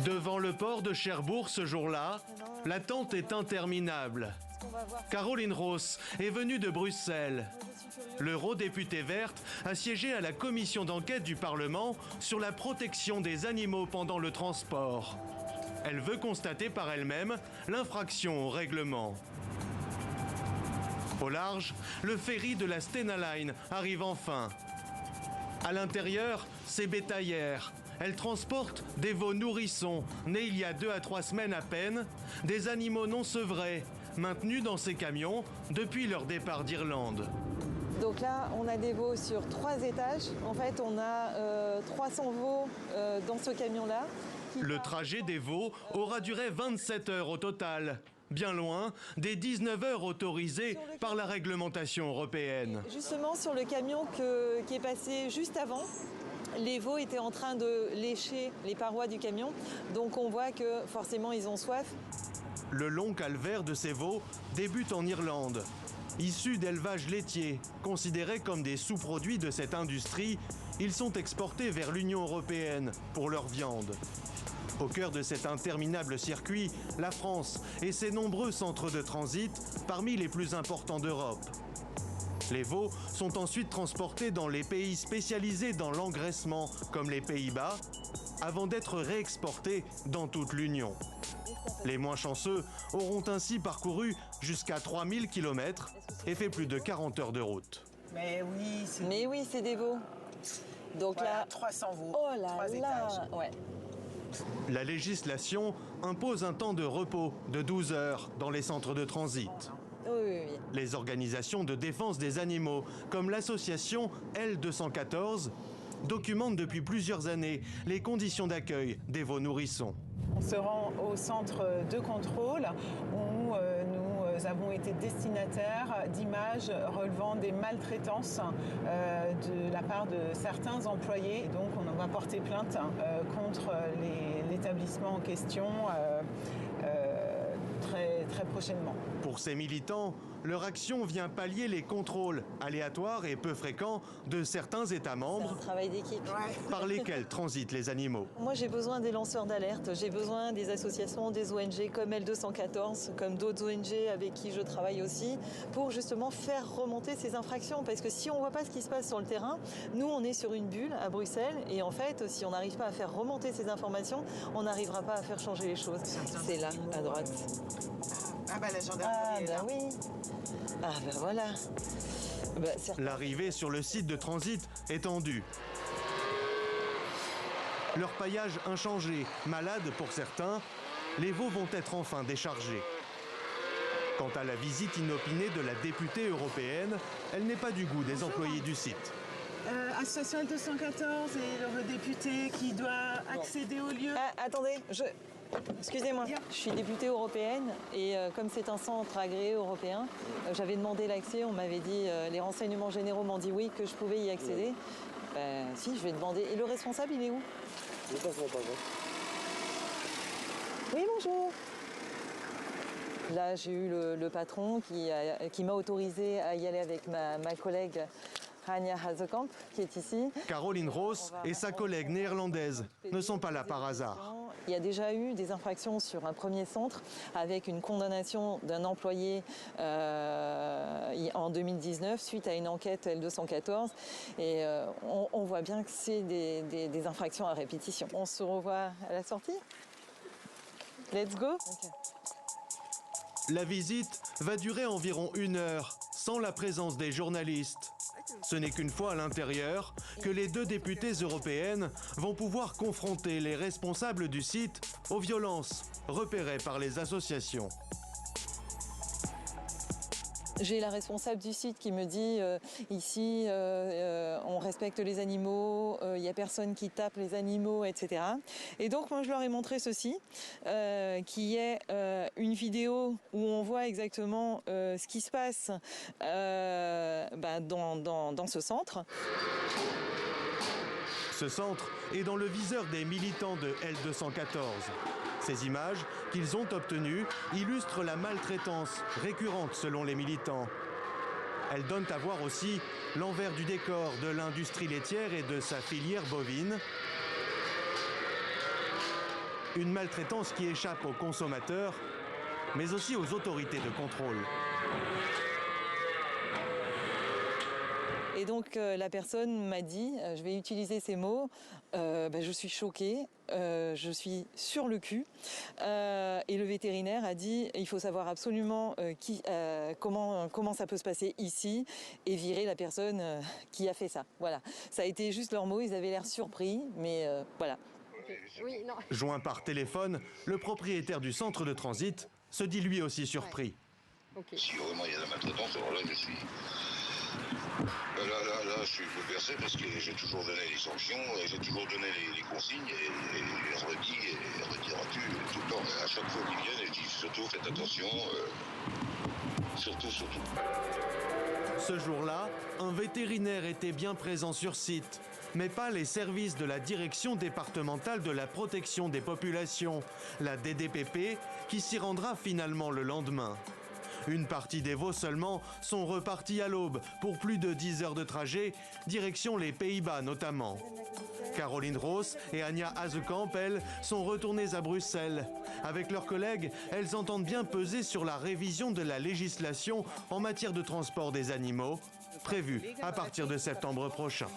Devant le port de Cherbourg ce jour-là, l'attente est interminable. Caroline Roos est venue de Bruxelles. L'eurodéputée verte a siégé à la commission d'enquête du Parlement sur la protection des animaux pendant le transport. Elle veut constater par elle-même l'infraction au règlement. Au large, le ferry de la Stena Line arrive enfin. À l'intérieur, c'est bétaillère. Elle transporte des veaux nourrissons, nés il y a 2 à 3 semaines à peine, des animaux non sevrés, maintenus dans ces camions depuis leur départ d'Irlande. Donc là, on a des veaux sur 3 étages. En fait, on a 300 veaux dans ce camion-là. Le trajet des veaux aura duré 27 heures au total. Bien loin des 19 heures autorisées par la réglementation européenne. Justement, sur le camion qui est passé juste avant, les veaux étaient en train de lécher les parois du camion. Donc on voit que forcément, ils ont soif. Le long calvaire de ces veaux débute en Irlande. Issus d'élevage laitier, considérés comme des sous-produits de cette industrie, ils sont exportés vers l'Union européenne pour leur viande. Au cœur de cet interminable circuit, la France et ses nombreux centres de transit, parmi les plus importants d'Europe. Les veaux sont ensuite transportés dans les pays spécialisés dans l'engraissement, comme les Pays-Bas, avant d'être réexportés dans toute l'Union. Les moins chanceux auront ainsi parcouru jusqu'à 3000 km et fait plus de 40 heures de route. Mais oui, c'est des veaux. Donc voilà, là, 300 veaux, oh là 3 là, étages. ouais. La législation impose un temps de repos de 12 heures dans les centres de transit. Oui. Les organisations de défense des animaux, comme l'association L214, documentent depuis plusieurs années les conditions d'accueil des veaux nourrissons. On se rend au centre de contrôle où nous avons été destinataires d'images relevant des maltraitances de la part de certains employés. Et donc on va porter plainte contre l'établissement en question très prochainement. Pour ces militants, leur action vient pallier les contrôles aléatoires et peu fréquents de certains États membres. C'est un travail d'équipe. Par lesquels transitent les animaux. Moi, j'ai besoin des lanceurs d'alerte, j'ai besoin des associations, des ONG comme L214, comme d'autres ONG avec qui je travaille aussi, pour justement faire remonter ces infractions. Parce que si on ne voit pas ce qui se passe sur le terrain, nous, on est sur une bulle à Bruxelles, et en fait, si on n'arrive pas à faire remonter ces informations, on n'arrivera pas à faire changer les choses. C'est là, à droite. Ah bah la gendarmerie est là. Oui. Ah ben voilà. L'arrivée sur le site de transit est tendue. Leur paillage inchangé, malade pour certains, les veaux vont être enfin déchargés. Quant à la visite inopinée de la députée européenne, elle n'est pas du goût des employés du site. Association L214 et l'eurodéputé qui doit accéder au lieu. Attendez, excusez-moi, je suis députée européenne et comme c'est un centre agréé européen, j'avais demandé l'accès, on m'avait dit, les renseignements généraux m'ont dit oui, que je pouvais y accéder. Si, je vais demander. Et le responsable, il est où? Je ne passerai pas. Oui, bonjour. Là, j'ai eu le patron qui m'a autorisé à y aller avec ma collègue Rania Hazekamp, qui est ici. Caroline Roos et sa collègue néerlandaise ne sont pas là par hasard. Il y a déjà eu des infractions sur un premier centre avec une condamnation d'un employé en 2019 suite à une enquête L214. Et on voit bien que c'est des infractions à répétition. On se revoit à la sortie. Let's go. Okay. La visite va durer environ 1 heure, sans la présence des journalistes. Ce n'est qu'une fois à l'intérieur que les 2 députées européennes vont pouvoir confronter les responsables du site aux violences repérées par les associations. J'ai la responsable du site qui me dit ici on respecte les animaux, il n'y a personne qui tape les animaux, etc. Et donc moi je leur ai montré ceci, qui est une vidéo où on voit exactement ce qui se passe dans ce centre. Ce centre est dans le viseur des militants de L214. Ces images qu'ils ont obtenues illustrent la maltraitance récurrente selon les militants. Elles donnent à voir aussi l'envers du décor de l'industrie laitière et de sa filière bovine. Une maltraitance qui échappe aux consommateurs, mais aussi aux autorités de contrôle. Et donc la personne m'a dit, je vais utiliser ces mots, je suis choquée, je suis sur le cul. Et le vétérinaire a dit, il faut savoir absolument comment ça peut se passer ici et virer la personne qui a fait ça. Voilà, ça a été juste leurs mots, ils avaient l'air surpris, mais voilà. Oui, non. Joint par téléphone, le propriétaire du centre de transit se dit lui aussi surpris. Ouais. Okay. Si vraiment il y a de la maltraitance, alors là je suis... Là, je suis bouleversé parce que j'ai toujours donné les sanctions, j'ai toujours donné les consignes et rediras-tu tout le temps. À chaque fois qu'ils viennent, je dis surtout faites attention, surtout. Ce jour-là, un vétérinaire était bien présent sur site, mais pas les services de la Direction départementale de la protection des populations, la DDPP, qui s'y rendra finalement le lendemain. Une partie des veaux seulement sont repartis à l'aube pour plus de 10 heures de trajet, direction les Pays-Bas notamment. Caroline Roos et Anja Hazekamp, elles, sont retournées à Bruxelles. Avec leurs collègues, elles entendent bien peser sur la révision de la législation en matière de transport des animaux, prévue à partir de septembre prochain.